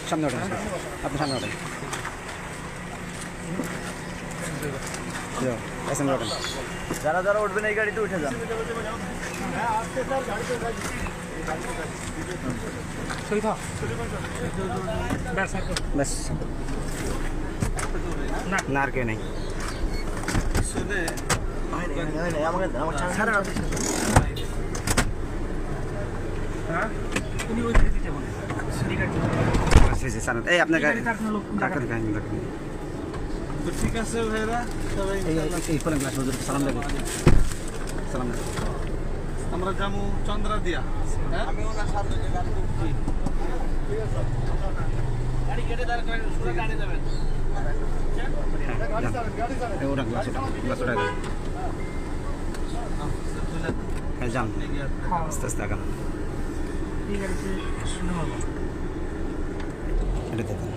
সামনে ওঠেন, আপনি সামনে ওঠেন, ওঠেন। যারা যারা উঠবেন এই গাড়িতে উঠে যান। ব্যাস, না আর কেউ নেই। এই আপনার ঠিক আছে ভাইরা, সালাম দেবেন। সালাম আমরা যাবো চন্দ্রা দিয়া। আমি ওনার সাথে গাড়ি করছি। গাড়ি কেটে দাঁড় করেন, সুরে গাড়ি যাবেন। যান আস্তে আস্তে আগান। এটা দেখুন।